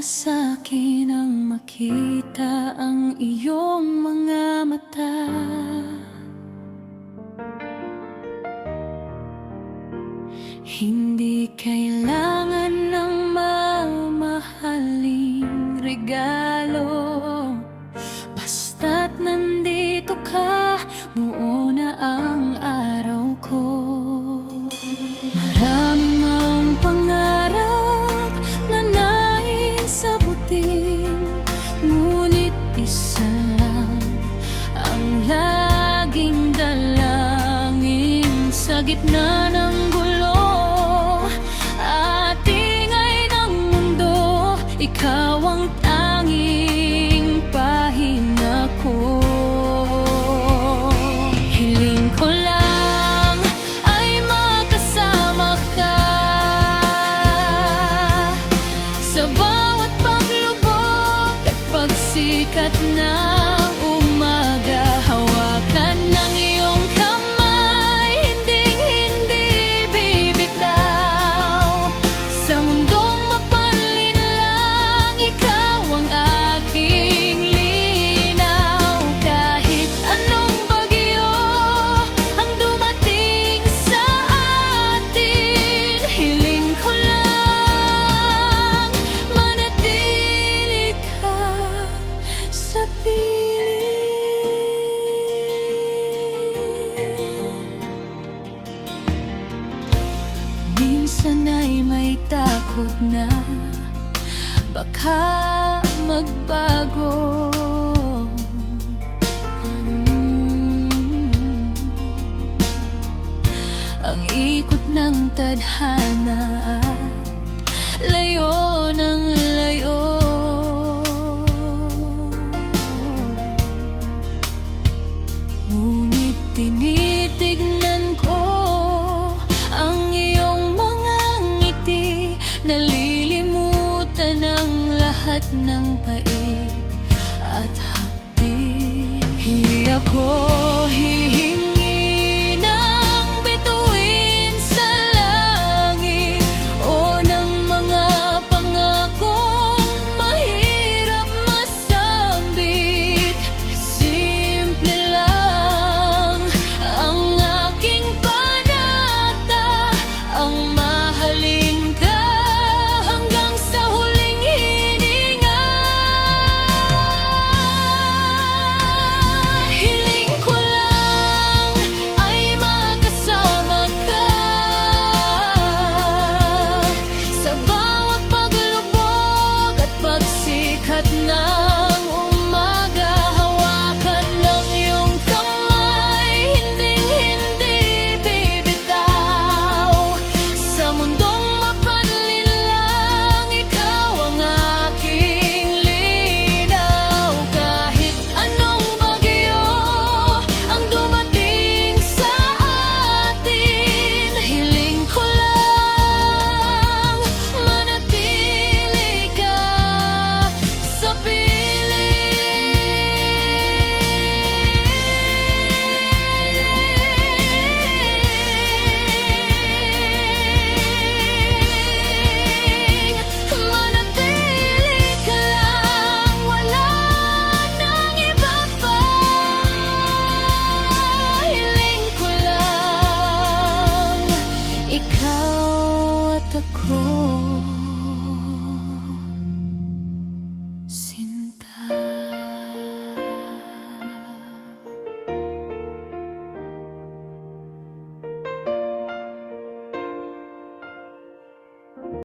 sa'kin ang makita ang iyong mga mata. Hindi kailangan ng mamahaling regalo, basta't nandito ka, buo na ang araw ko. Maraming ang pangarap na nais abutin, ngunit isa lang ang laging dalangin sa gitna ng gulo at ingay ng mundo. Ikaw ang tanging pahinga ko. Hiling ko lang ay makasama ka sa bawat paglubog at pagsikat na umaga. Hawakan ng iyong kamay, hinding-hindi bibitaw. Sa mundong mapanlinlang, ikaw ang aking linaw. Kahit anong bagyo ang dumating sa atin, hiling ko lang manatili ka sa piling. Minsan ay may takot na baka magbago. Ang ikot ng tadhana at layo ng layo. Ngunit tinitignan ko ang iyong mga ngiti, nalilimutan ang lahat ng pait at hapdi. Hindi ako hihingi ng bituin sa langit o ng mga pangakong mahirap masambit. Simple ang aking panata, ang mahalin